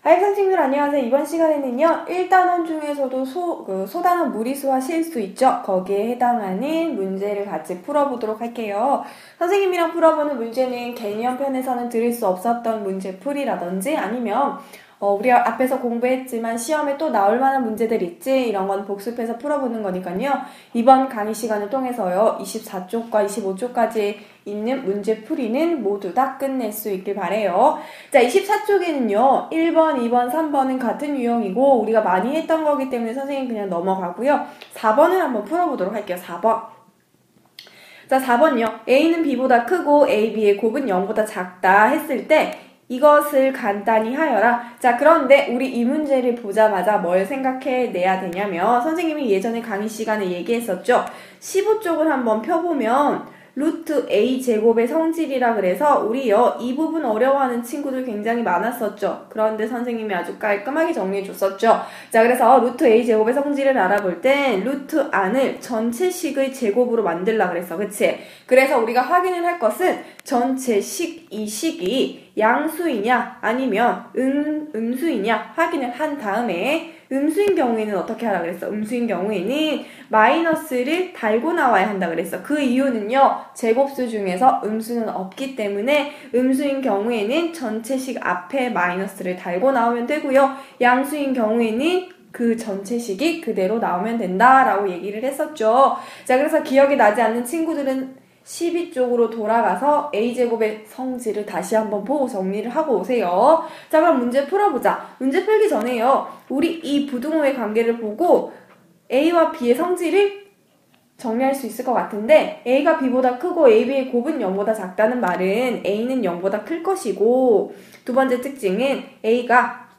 하이브상 친구들 안녕하세요. 이번 시간에는요 1단원 중에서도 소단원 무리수와 실수 있죠? 거기에 해당하는 문제를 같이 풀어보도록 할게요. 선생님이랑 풀어보는 문제는 개념편에서는 들을 수 없었던 문제풀이라든지 아니면 우리가 앞에서 공부했지만 시험에 또 나올 만한 문제들 있지? 이런 건 복습해서 풀어보는 거니까요. 이번 강의 시간을 통해서요 24쪽과 25쪽까지 있는 문제풀이는 모두 다 끝낼 수 있길 바래요. 자, 24쪽에는요 1번, 2번, 3번은 같은 유형이고 우리가 많이 했던 거기 때문에 선생님 그냥 넘어가고요. 4번을 한번 풀어보도록 할게요. 4번. 자, 4번요. A는 B보다 크고 A, B의 곱은 0보다 작다 했을 때 이것을 간단히 하여라. 자, 그런데 우리 이 문제를 보자마자 뭘 생각해내야 되냐면 선생님이 예전에 강의 시간에 얘기했었죠. 15쪽을 한번 펴보면 루트 A 제곱의 성질이라 그래서 우리요 이 부분 어려워하는 친구들 굉장히 많았었죠. 그런데 선생님이 아주 깔끔하게 정리해 줬었죠. 자, 그래서 루트 A 제곱의 성질을 알아볼 땐 루트 안을 전체식의 제곱으로 만들라 그랬어. 그치? 그래서 우리가 확인을 할 것은 전체식 이 식이 양수이냐 아니면 음수이냐 확인을 한 다음에 음수인 경우에는 어떻게 하라 그랬어? 음수인 경우에는 마이너스를 달고 나와야 한다 그랬어. 그 이유는요 제곱수 중에서 음수는 없기 때문에 음수인 경우에는 전체식 앞에 마이너스를 달고 나오면 되고요. 양수인 경우에는 그 전체식이 그대로 나오면 된다라고 얘기를 했었죠. 자, 그래서 기억이 나지 않는 친구들은 12쪽으로 돌아가서 A제곱의 성질을 다시 한번 보고 정리를 하고 오세요. 자, 그럼 문제 풀어보자. 문제 풀기 전에요. 우리 이 부등호의 관계를 보고 A와 B의 성질을 정리할 수 있을 것 같은데 A가 B보다 크고 A, B의 곱은 0보다 작다는 말은 A는 0보다 클 것이고 두 번째 특징은 B가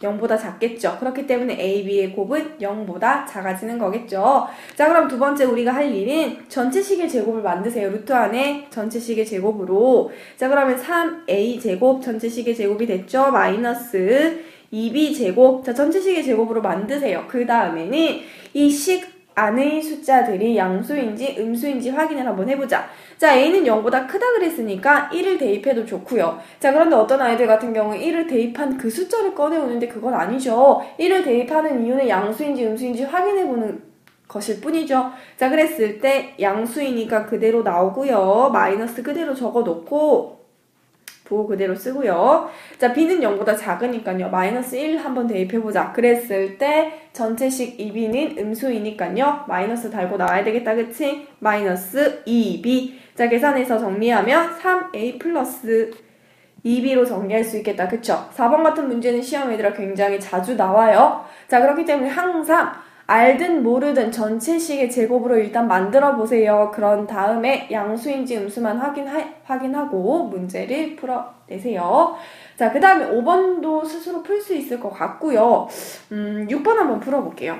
0보다 작겠죠. 그렇기 때문에 A, B의 곱은 0보다 작아지는 거겠죠. 자, 그럼 두 번째 우리가 할 일은 전체식의 제곱을 만드세요. 루트 안에 전체식의 제곱으로. 자, 그러면 3A 제곱 전체식의 제곱이 됐죠. 마이너스 2B 제곱. 자, 전체식의 제곱으로 만드세요. 그 다음에는 이 식 안의 숫자들이 양수인지 음수인지 확인을 한번 해보자. 자, A는 0보다 크다 그랬으니까 1을 대입해도 좋고요. 자, 그런데 어떤 아이들 같은 경우는 1을 대입한 그 숫자를 꺼내오는데 그건 아니죠. 1을 대입하는 이유는 양수인지 음수인지 확인해보는 것일 뿐이죠. 자, 그랬을 때 양수이니까 그대로 나오고요. 마이너스 그대로 적어놓고 부호 그대로 쓰고요. 자, B는 0보다 작으니까요. 마이너스 1 한번 대입해보자. 그랬을 때 전체식 2B는 음수이니까요. 마이너스 달고 나와야 되겠다. 그치? 마이너스 2B. 자, 계산해서 정리하면 3A 플러스 2B로 정리할 수 있겠다. 그쵸? 4번 같은 문제는 시험 얘들아 굉장히 자주 나와요. 자, 그렇기 때문에 항상 알든 모르든 전체식의 제곱으로 일단 만들어 보세요. 그런 다음에 양수인지 음수만 확인하고 문제를 풀어내세요. 자, 그 다음에 5번도 스스로 풀 수 있을 것 같고요. 6번 한번 풀어볼게요.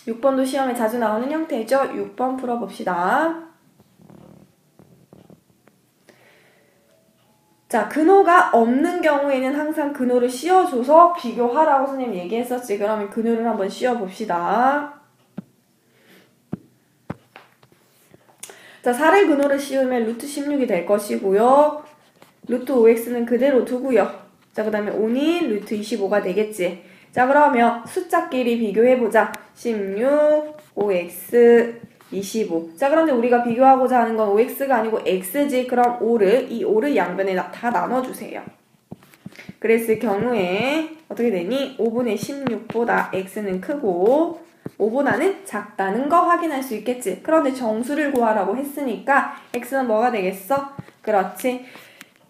6번도 시험에 자주 나오는 형태죠. 6번 풀어봅시다. 자, 근호가 없는 경우에는 항상 근호를 씌워줘서 비교하라고 선생님 얘기했었지. 그러면 근호를 한번 씌워봅시다. 자, 4를 근호를 씌우면 루트 16이 될 것이고요. 루트 5x는 그대로 두고요. 자, 그 다음에 5는 루트 25가 되겠지. 자, 그러면 숫자끼리 비교해보자. 16, 5x, 25. 자, 그런데 우리가 비교하고자 하는 건 5x가 아니고 x지. 그럼 이 5를 양변에 다 나눠주세요. 그랬을 경우에 어떻게 되니? 5분의 16보다 x는 크고 5보다는 작다는 거 확인할 수 있겠지. 그런데 정수를 구하라고 했으니까 x는 뭐가 되겠어? 그렇지.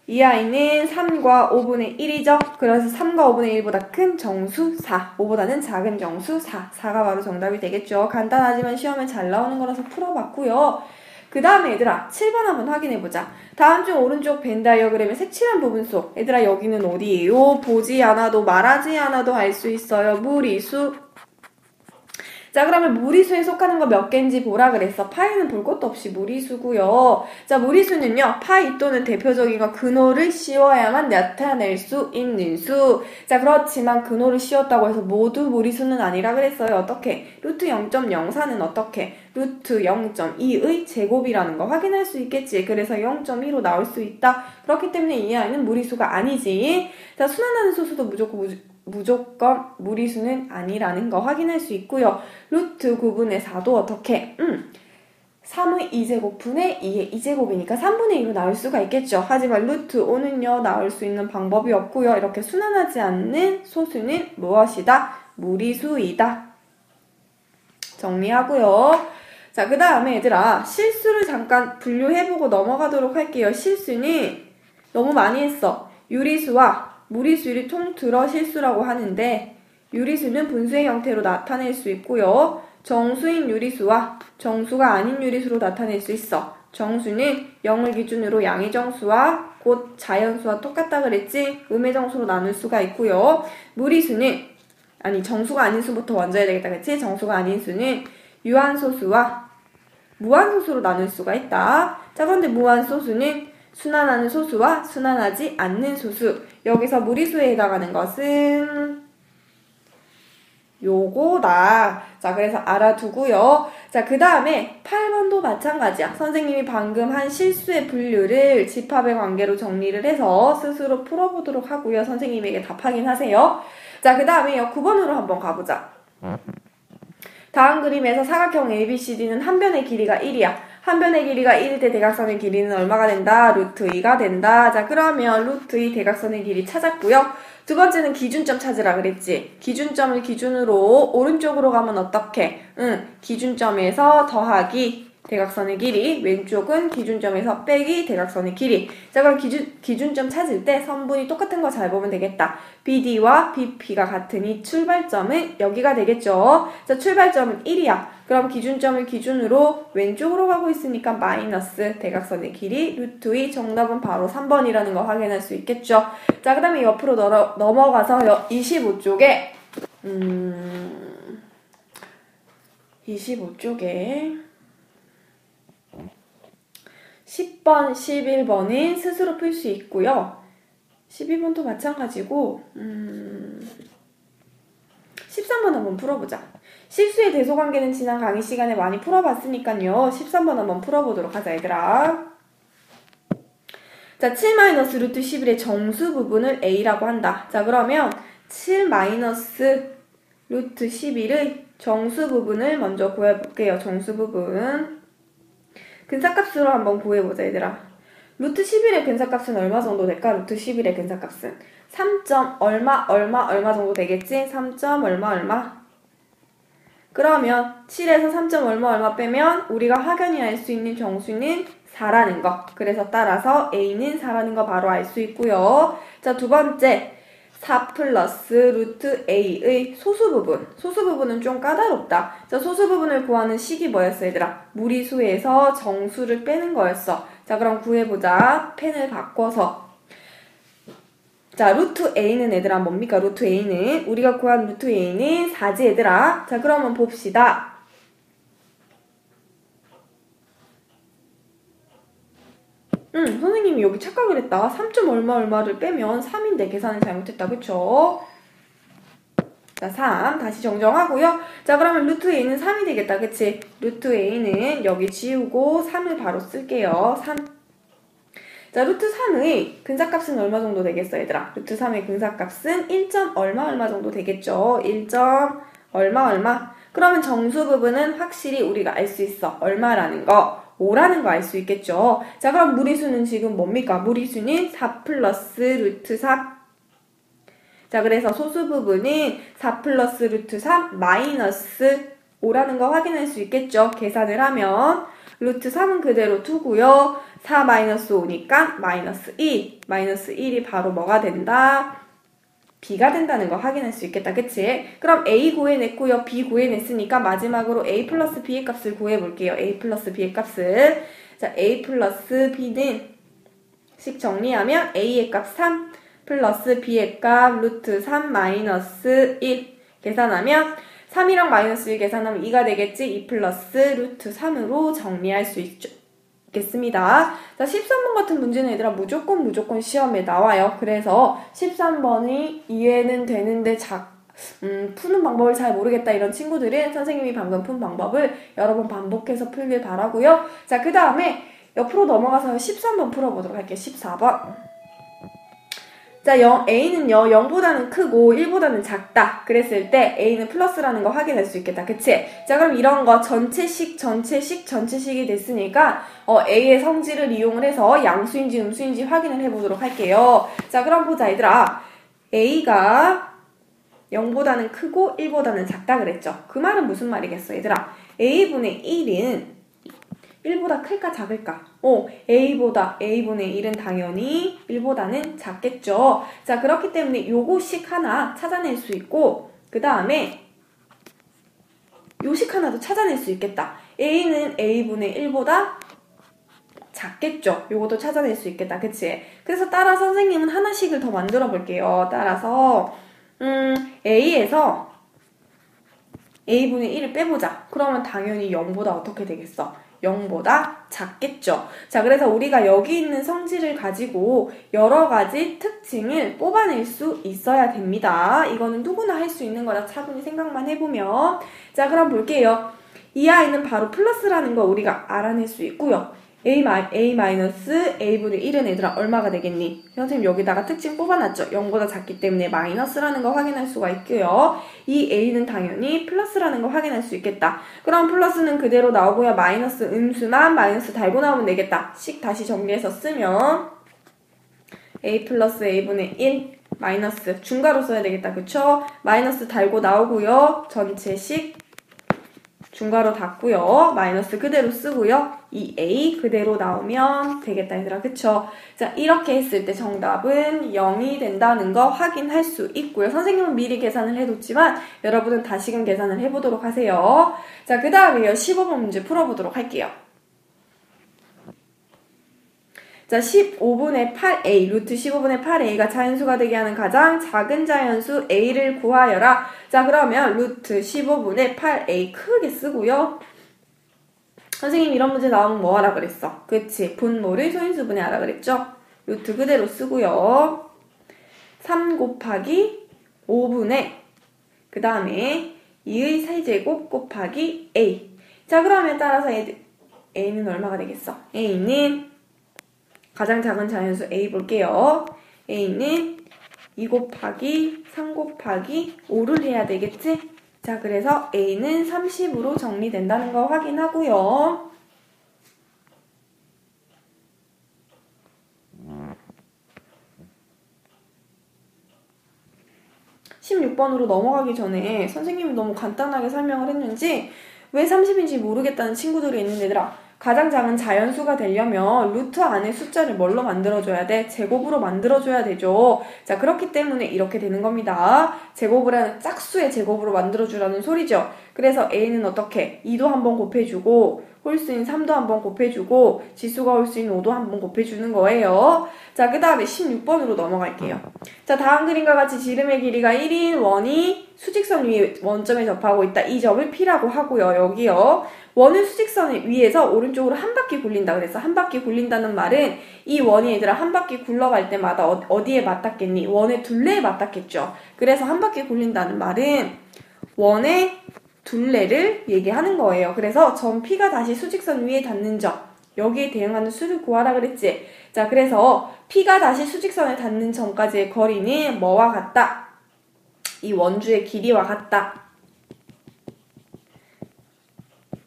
이 아이는 3과 5분의 1이죠. 그래서 3과 5분의 1보다 큰 정수 4, 5보다는 작은 정수 4. 4가 바로 정답이 되겠죠. 간단하지만 시험에 잘 나오는 거라서 풀어봤고요. 그 다음에 얘들아 7번 한번 확인해보자. 다음 중 오른쪽 벤 다이어그램의 색칠한 부분 속 얘들아 여기는 어디예요? 보지 않아도 말하지 않아도 알 수 있어요. 무리수. 자, 그러면 무리수에 속하는 거 몇 개인지 보라 그랬어. 파이는 볼 것도 없이 무리수고요. 자, 무리수는요. 파이 또는 대표적인 거 근호를 씌워야만 나타낼 수 있는 수. 자, 그렇지만 근호를 씌웠다고 해서 모두 무리수는 아니라 그랬어요. 어떻게? 루트 0.04는 어떻게? 루트 0.2의 제곱이라는 거 확인할 수 있겠지. 그래서 0.2로 나올 수 있다. 그렇기 때문에 이 아이는 무리수가 아니지. 자, 순환하는 소수도 무조건 무리수는 아니라는 거 확인할 수 있고요. 루트 9분의 4도 어떻게? 3의 2제곱분의 2의 2제곱이니까 3분의 2로 나올 수가 있겠죠. 하지만 루트 5는요. 나올 수 있는 방법이 없고요. 이렇게 순환하지 않는 소수는 무엇이다? 무리수이다. 정리하고요. 자, 그 다음에 얘들아 실수를 잠깐 분류해보고 넘어가도록 할게요. 실수는 너무 많이 했어. 유리수와 무리수를 통틀어 실수라고 하는데 유리수는 분수의 형태로 나타낼 수 있고요. 정수인 유리수와 정수가 아닌 유리수로 나타낼 수 있어. 정수는 0을 기준으로 양의 정수와 곧 자연수와 똑같다 그랬지? 음의 정수로 나눌 수가 있고요. 무리수는 정수가 아닌 수부터 먼저 해야 되겠다 그랬지? 정수가 아닌 수는 유한소수와 무한소수로 나눌 수가 있다. 자, 그런데 무한소수는 순환하는 소수와 순환하지 않는 소수. 여기서 무리수에 해당하는 것은 요거다. 자, 그래서 알아두고요. 자, 그 다음에 8번도 마찬가지야. 선생님이 방금 한 실수의 분류를 집합의 관계로 정리를 해서 스스로 풀어보도록 하고요. 선생님에게 답 확인하세요. 자, 그 다음에 9번으로 한번 가보자. 다음 그림에서 사각형 ABCD는 한 변의 길이가 1이야. 한 변의 길이가 1일 때 대각선의 길이는 얼마가 된다? 루트 2가 된다. 자, 그러면 루트 2 대각선의 길이 찾았고요. 두 번째는 기준점 찾으라 그랬지. 기준점을 기준으로 오른쪽으로 가면 어떻게? 기준점에서 더하기 대각선의 길이, 왼쪽은 기준점에서 빼기 대각선의 길이. 자, 그럼 기준점 찾을 때 선분이 똑같은 거 잘 보면 되겠다. BD와 BP가 같으니 출발점은 여기가 되겠죠. 자, 출발점은 1이야. 그럼 기준점을 기준으로 왼쪽으로 가고 있으니까 마이너스 대각선의 길이 루트 2. 정답은 바로 3번이라는 거 확인할 수 있겠죠. 자, 그 다음에 옆으로 넘어가서 25쪽에 25쪽에 10번, 11번은 스스로 풀 수 있고요. 12번도 마찬가지고 13번 한번 풀어보자. 실수의 대소관계는 지난 강의 시간에 많이 풀어봤으니까요. 13번 한번 풀어보도록 하자, 얘들아. 자, 7 루트 11의 정수 부분을 A라고 한다. 자, 그러면 7 루트 11의 정수 부분을 먼저 구해볼게요. 정수 부분. 근사값으로 한번 구해보자, 얘들아. 루트 11의 근사값은 얼마 정도 될까? 루트 11의 근사값은 3. 얼마 정도 되겠지? 3. 얼마. 그러면 7에서 3. 얼마 빼면 우리가 확연히 알 수 있는 정수는 4라는 거. 그래서 따라서 A는 4라는 거 바로 알 수 있고요. 자, 두 번째. 4 플러스 루트 A의 소수 부분. 소수 부분은 좀 까다롭다. 자, 소수 부분을 구하는 식이 뭐였어, 얘들아? 무리수에서 정수를 빼는 거였어. 자, 그럼 구해보자. 펜을 바꿔서. 자, 루트 A는 얘들아 뭡니까? 루트 A는 우리가 구한 루트 A는 4지, 얘들아. 자, 그러면 봅시다. 선생님이 여기 착각을 했다. 3. 얼마를 빼면 3인데 계산을 잘못했다. 그쵸? 자, 3. 다시 정정하고요. 자, 그러면 루트 A는 3이 되겠다. 그치? 루트 A는 여기 지우고 3을 바로 쓸게요. 3. 자, 루트 3의 근사값은 얼마 정도 되겠어, 얘들아? 루트 3의 근사값은 1. 얼마 정도 되겠죠? 1. 얼마. 그러면 정수 부분은 확실히 우리가 알 수 있어. 얼마라는 거. 5라는 거 알 수 있겠죠. 자, 그럼 무리수는 지금 뭡니까? 무리수는 4 플러스 루트 3. 자, 그래서 소수 부분은 4 플러스 루트 3 마이너스 5라는 거 확인할 수 있겠죠. 계산을 하면 루트 3은 그대로 두고요. 4 마이너스 5니까 마이너스 2. 마이너스 1이 바로 뭐가 된다? B가 된다는 거 확인할 수 있겠다. 그치? 그럼 A 구해냈고요. B 구해냈으니까 마지막으로 A 플러스 B의 값을 구해볼게요. A 플러스 B의 값을. 자, A 플러스 B는 식 정리하면 A의 값 3 플러스 B의 값 루트 3 마이너스 1 계산하면 3이랑 마이너스 1 계산하면 2가 되겠지. 2 플러스 루트 3으로 정리할 수 있겠습니다. 자, 13번 같은 문제는 얘들아 무조건 시험에 나와요. 그래서 13번이 이해는 되는데 푸는 방법을 잘 모르겠다 이런 친구들은 선생님이 방금 푼 방법을 여러 번 반복해서 풀길 바라고요. 자, 그 다음에 옆으로 넘어가서 13번 풀어보도록 할게요. 14번. 자, A는요, 0보다는 크고 1보다는 작다. 그랬을 때 A는 플러스라는 거 확인할 수 있겠다. 그치? 자, 그럼 이런 거 전체식이 됐으니까 A의 성질을 이용을 해서 양수인지 음수인지 확인을 해보도록 할게요. 자, 그럼 보자, 얘들아. A가 0보다는 크고 1보다는 작다 그랬죠? 그 말은 무슨 말이겠어, 얘들아? A분의 1은 1보다 클까 작을까? A분의 1은 당연히 1보다는 작겠죠. 자, 그렇기 때문에 요거식 하나 찾아낼 수 있고 그 다음에 요식 하나도 찾아낼 수 있겠다. A는 A분의 1보다 작겠죠. 요것도 찾아낼 수 있겠다. 그치? 그래서 따라서 선생님은 하나씩을 더 만들어 볼게요. 따라서 A에서 A분의 1을 빼보자. 그러면 당연히 0보다 어떻게 되겠어? 0보다 작겠죠. 자, 그래서 우리가 여기 있는 성질을 가지고 여러 가지 특징을 뽑아낼 수 있어야 됩니다. 이거는 누구나 할 수 있는 거라 차분히 생각만 해보면. 자, 그럼 볼게요. 이 아이는 바로 플러스라는 거 우리가 알아낼 수 있고요. A분의 1은 얘들아 얼마가 되겠니? 선생님 여기다가 특징 뽑아놨죠? 0보다 작기 때문에 마이너스라는 거 확인할 수가 있고요. 이 A는 당연히 플러스라는 거 확인할 수 있겠다. 그럼 플러스는 그대로 나오고요. 마이너스 음수만 마이너스 달고 나오면 되겠다. 식 다시 정리해서 쓰면 A 플러스 A분의 1 마이너스 중괄호 써야 되겠다. 그쵸? 마이너스 달고 나오고요. 전체식 중괄호 닫고요. 마이너스 그대로 쓰고요. 이 A 그대로 나오면 되겠다 얘들아. 그쵸? 자, 이렇게 했을 때 정답은 0이 된다는 거 확인할 수 있고요. 선생님은 미리 계산을 해뒀지만 여러분은 다시금 계산을 해보도록 하세요. 자, 그 다음에 15번 문제 풀어보도록 할게요. 자, 15분의 8a, 루트 15분의 8a가 자연수가 되게 하는 가장 작은 자연수 a를 구하여라. 자, 그러면 루트 15분의 8a 크게 쓰고요. 선생님 이런 문제 나오면 뭐 하라 그랬어? 그치? 분모를 소인수분해 하라 그랬죠? 루트 그대로 쓰고요. 3 곱하기 5분의 그 다음에 2의 세제곱 곱하기 a. 자, 그러면 따라서 a는 얼마가 되겠어? a는 가장 작은 자연수 a 볼게요. a는 2 곱하기 3 곱하기 5를 해야 되겠지? 자, 그래서 a는 30으로 정리된다는 거 확인하고요. 16번으로 넘어가기 전에 선생님이 너무 간단하게 설명을 했는지 왜 30인지 모르겠다는 친구들이 있는데 얘들아, 가장 작은 자연수가 되려면 루트 안에 숫자를 뭘로 만들어줘야 돼? 제곱으로 만들어줘야 되죠. 자, 그렇기 때문에 이렇게 되는 겁니다. 제곱을 하는 짝수의 제곱으로 만들어주라는 소리죠. 그래서 a는 어떻게? 2도 한번 곱해주고 홀수인 3도 한번 곱해주고 지수가 홀수인 5도 한번 곱해주는 거예요. 자, 그 다음에 16번으로 넘어갈게요. 자, 다음 그림과 같이 지름의 길이가 1인 원이 수직선 위에 원점에 접하고 있다. 이 점을 P라고 하고요. 여기요. 원을 수직선 위에서 오른쪽으로 한 바퀴 굴린다 그래서 한 바퀴 굴린다는 말은 이 원이 얘들아 한 바퀴 굴러갈 때마다 어디에 맞닿겠니? 원의 둘레에 맞닿겠죠. 그래서 한 바퀴 굴린다는 말은 원의 둘레를 얘기하는 거예요. 그래서 점 P가 다시 수직선 위에 닿는 점, 여기에 대응하는 수를 구하라 그랬지. 자, 그래서 P가 다시 수직선에 닿는 점까지의 거리는 뭐와 같다? 이 원주의 길이와 같다.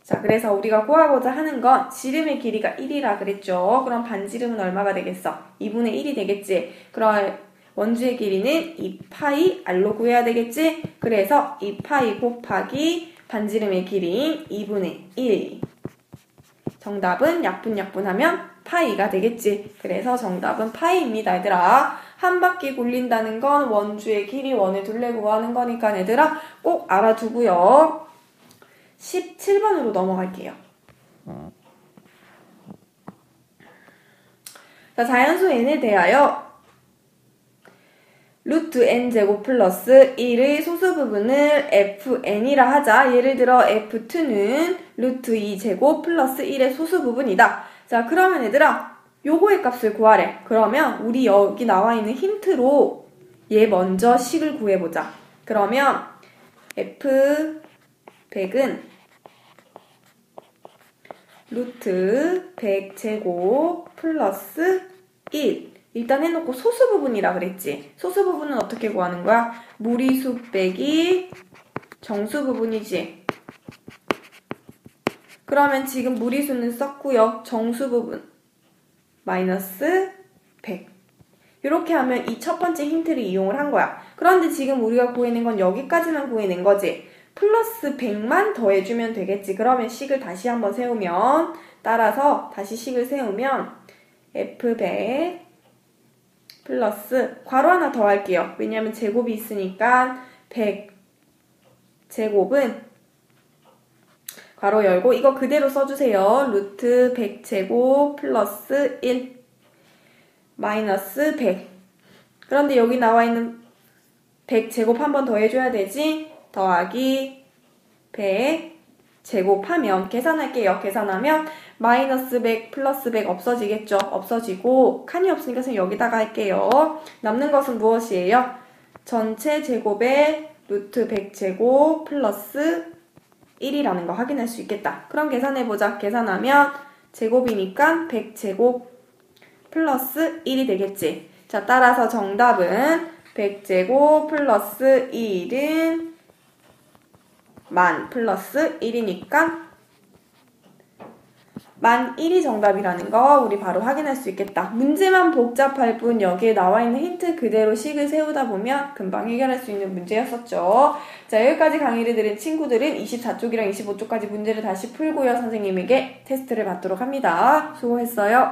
자, 그래서 우리가 구하고자 하는 건 지름의 길이가 1이라 그랬죠. 그럼 반지름은 얼마가 되겠어? 2분의 1이 되겠지. 그럼 원주의 길이는 2파이 r로 구해야 되겠지. 그래서 2파이 곱하기 반지름의 길이인 2분의 1. 정답은 약분하면 파이가 되겠지. 그래서 정답은 파이입니다, 얘들아. 한 바퀴 굴린다는 건 원주의 길이, 원의 둘레 구하는 거니까 얘들아 꼭 알아두고요. 17번으로 넘어갈게요. 자, 자연수 n에 대하여 루트 n제곱 플러스 1의 소수 부분을 fn이라 하자. 예를 들어 f2는 루트 2제곱 플러스 1의 소수 부분이다. 자, 그러면 얘들아 요거의 값을 구하래. 그러면 우리 여기 나와 있는 힌트로 얘 먼저 식을 구해보자. 그러면 f100은 루트 100제곱 플러스 1 일단 해놓고 소수 부분이라 그랬지. 소수 부분은 어떻게 구하는 거야? 무리수 빼기 정수 부분이지. 그러면 지금 무리수는 썼고요. 정수 부분 마이너스 100. 이렇게 하면 이 첫 번째 힌트를 이용을 한 거야. 그런데 지금 우리가 구해낸 건 여기까지만 구해낸 거지. 플러스 100만 더해주면 되겠지. 그러면 식을 다시 한번 세우면 따라서 다시 식을 세우면 f100 플러스 괄호 하나 더 할게요. 왜냐면 제곱이 있으니까 100 제곱은 괄호 열고 이거 그대로 써주세요. 루트 100제곱 플러스 1 마이너스 100. 그런데 여기 나와 있는 100제곱 한 번 더 해줘야 되지. 더하기 100 제곱하면 계산할게요. 계산하면 마이너스 100 플러스 100 없어지겠죠. 없어지고 칸이 없으니까 그냥 여기다가 할게요. 남는 것은 무엇이에요? 전체 제곱에 루트 100제곱 플러스 1이라는 거 확인할 수 있겠다. 그럼 계산해보자. 계산하면 제곱이니까 100제곱 플러스 1이 되겠지. 자, 따라서 정답은 100제곱 플러스 1은 만 플러스 1이니까 만 1이 정답이라는 거 우리 바로 확인할 수 있겠다. 문제만 복잡할 뿐 여기에 나와 있는 힌트 그대로 식을 세우다 보면 금방 해결할 수 있는 문제였었죠. 자, 여기까지 강의를 들은 친구들은 24쪽이랑 25쪽까지 문제를 다시 풀고요. 선생님에게 테스트를 받도록 합니다. 수고했어요.